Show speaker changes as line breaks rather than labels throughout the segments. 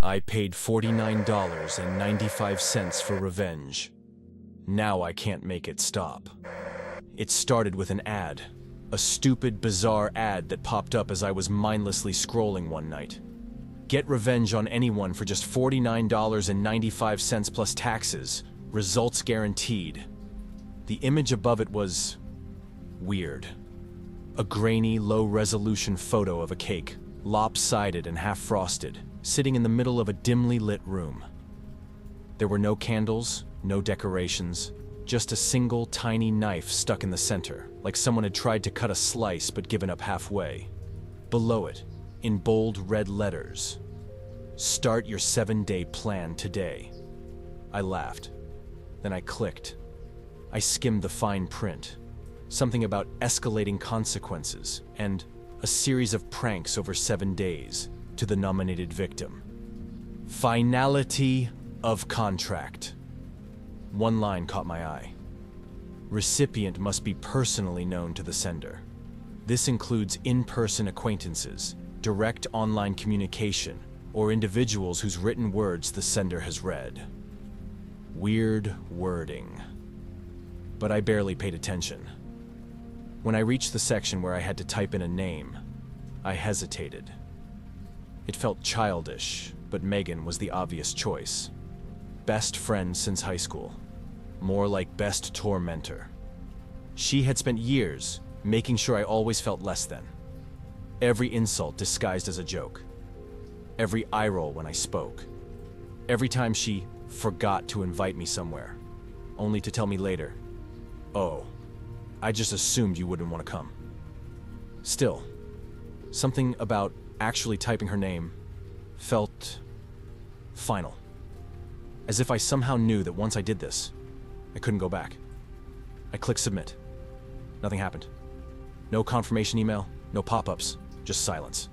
I paid $49.95 for revenge. Now I can't make it stop. It started with an ad. A stupid, bizarre ad that popped up as I was mindlessly scrolling one night. Get revenge on anyone for just $49.95 plus taxes. Results guaranteed. The image above it was weird. A grainy, low-resolution photo of a cake, lopsided and half-frosted, sitting in the middle of a dimly lit room. There were no candles, no decorations, just a single tiny knife stuck in the center, like someone had tried to cut a slice but given up halfway. Below it, in bold red letters, "Start your 7-day plan today." I laughed. Then I clicked. I skimmed the fine print. Something about escalating consequences and a series of pranks over 7 days to the nominated victim. Finality of contract. One line caught my eye. Recipient must be personally known to the sender. This includes in-person acquaintances, direct online communication, or individuals whose written words the sender has read. Weird wording. But I barely paid attention. When I reached the section where I had to type in a name, I hesitated. It felt childish, but Megan was the obvious choice. Best friend since high school. More like best tormentor. She had spent years making sure I always felt less than. Every insult disguised as a joke. Every eye roll when I spoke. Every time she forgot to invite me somewhere, only to tell me later, "Oh, I just assumed you wouldn't want to come." Still, something about actually typing her name felt final. As if I somehow knew that once I did this, I couldn't go back. I clicked submit. Nothing happened. No confirmation email, no pop-ups, just silence.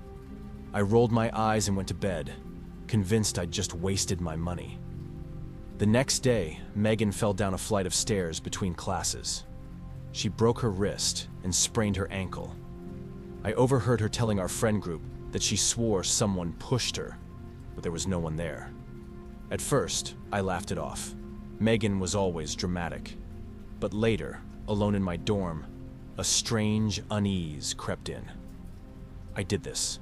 I rolled my eyes and went to bed, convinced I'd just wasted my money. The next day, Megan fell down a flight of stairs between classes. She broke her wrist and sprained her ankle. I overheard her telling our friend group that she swore someone pushed her, but there was no one there. At first, I laughed it off. Megan was always dramatic. But later, alone in my dorm, a strange unease crept in. I did this.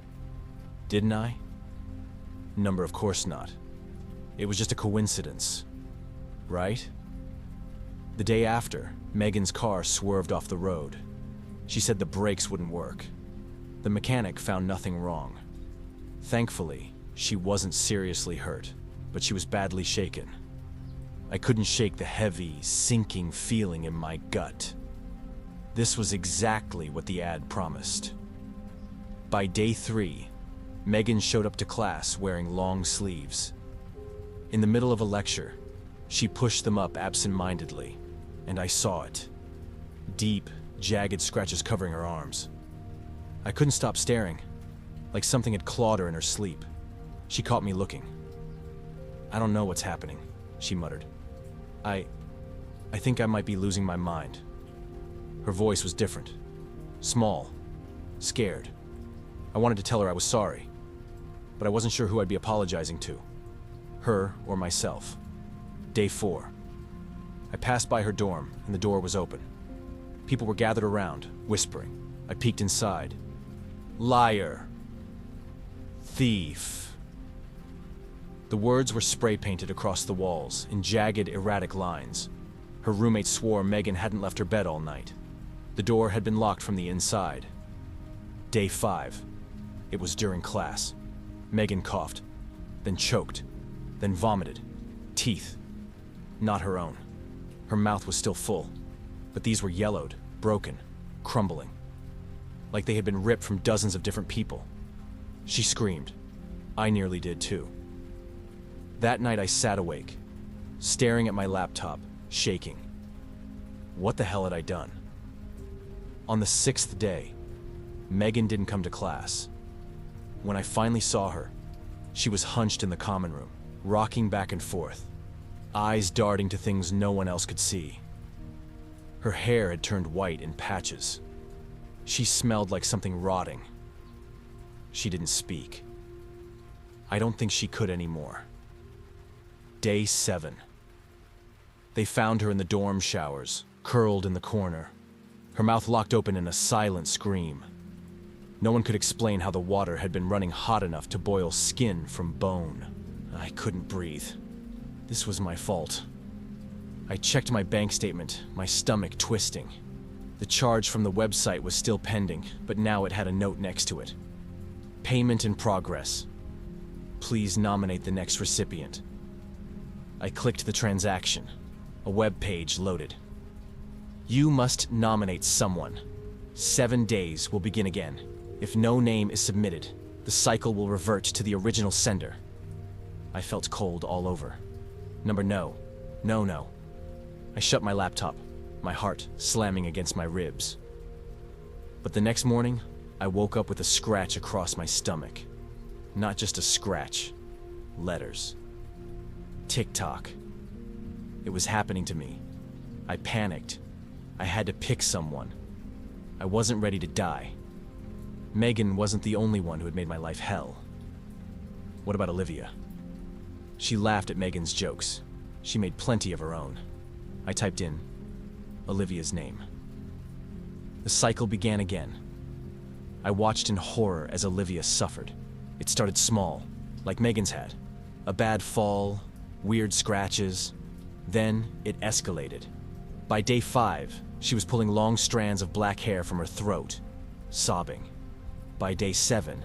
Didn't I? Number, of course not. It was just a coincidence. Right? The day after, Megan's car swerved off the road. She said the brakes wouldn't work. The mechanic found nothing wrong. Thankfully, she wasn't seriously hurt, but she was badly shaken. I couldn't shake the heavy, sinking feeling in my gut. This was exactly what the ad promised. By day 3, Megan showed up to class wearing long sleeves. In the middle of a lecture, she pushed them up absent-mindedly, and I saw it. Deep, jagged scratches covering her arms. I couldn't stop staring, like something had clawed her in her sleep. She caught me looking. "I don't know what's happening," she muttered. I think I might be losing my mind." Her voice was different. Small. Scared. I wanted to tell her I was sorry, but I wasn't sure who I'd be apologizing to. Her or myself. Day 4. I passed by her dorm, and the door was open. People were gathered around, whispering. I peeked inside. Liar. Thief. The words were spray-painted across the walls in jagged, erratic lines. Her roommate swore Megan hadn't left her bed all night. The door had been locked from the inside. Day 5. It was during class. Megan coughed, then choked, then vomited. Teeth. Not her own. Her mouth was still full, but these were yellowed, broken, crumbling, like they had been ripped from dozens of different people. She screamed. I nearly did too. That night I sat awake, staring at my laptop, shaking. What the hell had I done? On the 6th day, Megan didn't come to class. When I finally saw her, she was hunched in the common room, rocking back and forth, eyes darting to things no one else could see. Her hair had turned white in patches. She smelled like something rotting. She didn't speak. I don't think she could anymore. Day 7. They found her in the dorm showers, curled in the corner, her mouth locked open in a silent scream. No one could explain how the water had been running hot enough to boil skin from bone. I couldn't breathe. This was my fault. I checked my bank statement, my stomach twisting. The charge from the website was still pending, but now it had a note next to it. Payment in progress. Please nominate the next recipient. I clicked the transaction. A web page loaded. You must nominate someone. 7 days will begin again. If no name is submitted, the cycle will revert to the original sender. I felt cold all over. Number no. No. I shut my laptop, my heart slamming against my ribs. But the next morning, I woke up with a scratch across my stomach. Not just a scratch. Letters. Tick-tock. It was happening to me. I panicked. I had to pick someone. I wasn't ready to die. Megan wasn't the only one who had made my life hell. What about Olivia? She laughed at Megan's jokes. She made plenty of her own. I typed in Olivia's name. The cycle began again. I watched in horror as Olivia suffered. It started small, like Megan's had. A bad fall, weird scratches. Then it escalated. By day 5, she was pulling long strands of black hair from her throat, sobbing. By day 7,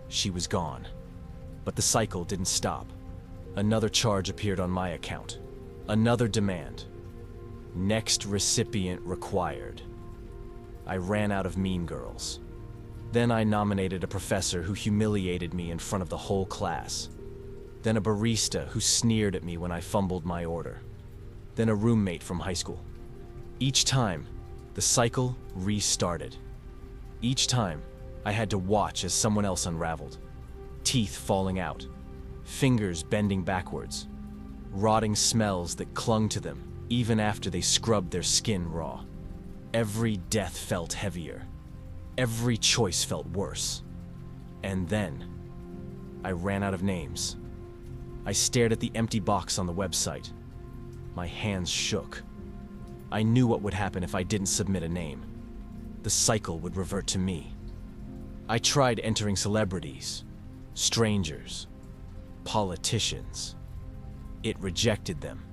she was gone. But the cycle didn't stop. Another charge appeared on my account. Another demand. Next recipient required. I ran out of mean girls. Then I nominated a professor who humiliated me in front of the whole class. Then a barista who sneered at me when I fumbled my order. Then a roommate from high school. Each time, the cycle restarted. Each time, I had to watch as someone else unraveled. Teeth falling out, fingers bending backwards, rotting smells that clung to them even after they scrubbed their skin raw. Every death felt heavier. Every choice felt worse. And then, I ran out of names. I stared at the empty box on the website. My hands shook. I knew what would happen if I didn't submit a name. The cycle would revert to me. I tried entering celebrities, strangers, politicians. It rejected them.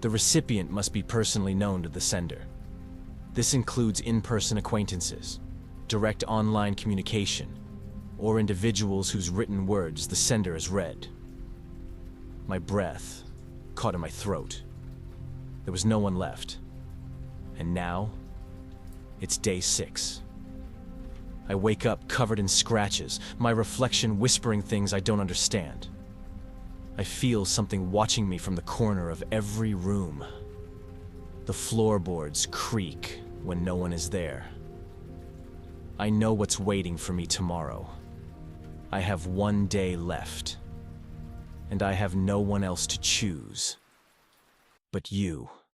The recipient must be personally known to the sender. This includes in-person acquaintances, direct online communication, or individuals whose written words the sender has read. My breath caught in my throat. There was no one left. And now, it's day 6. I wake up covered in scratches, my reflection whispering things I don't understand. I feel something watching me from the corner of every room. The floorboards creak when no one is there. I know what's waiting for me tomorrow. I have 1 day left. And I have no one else to choose but you.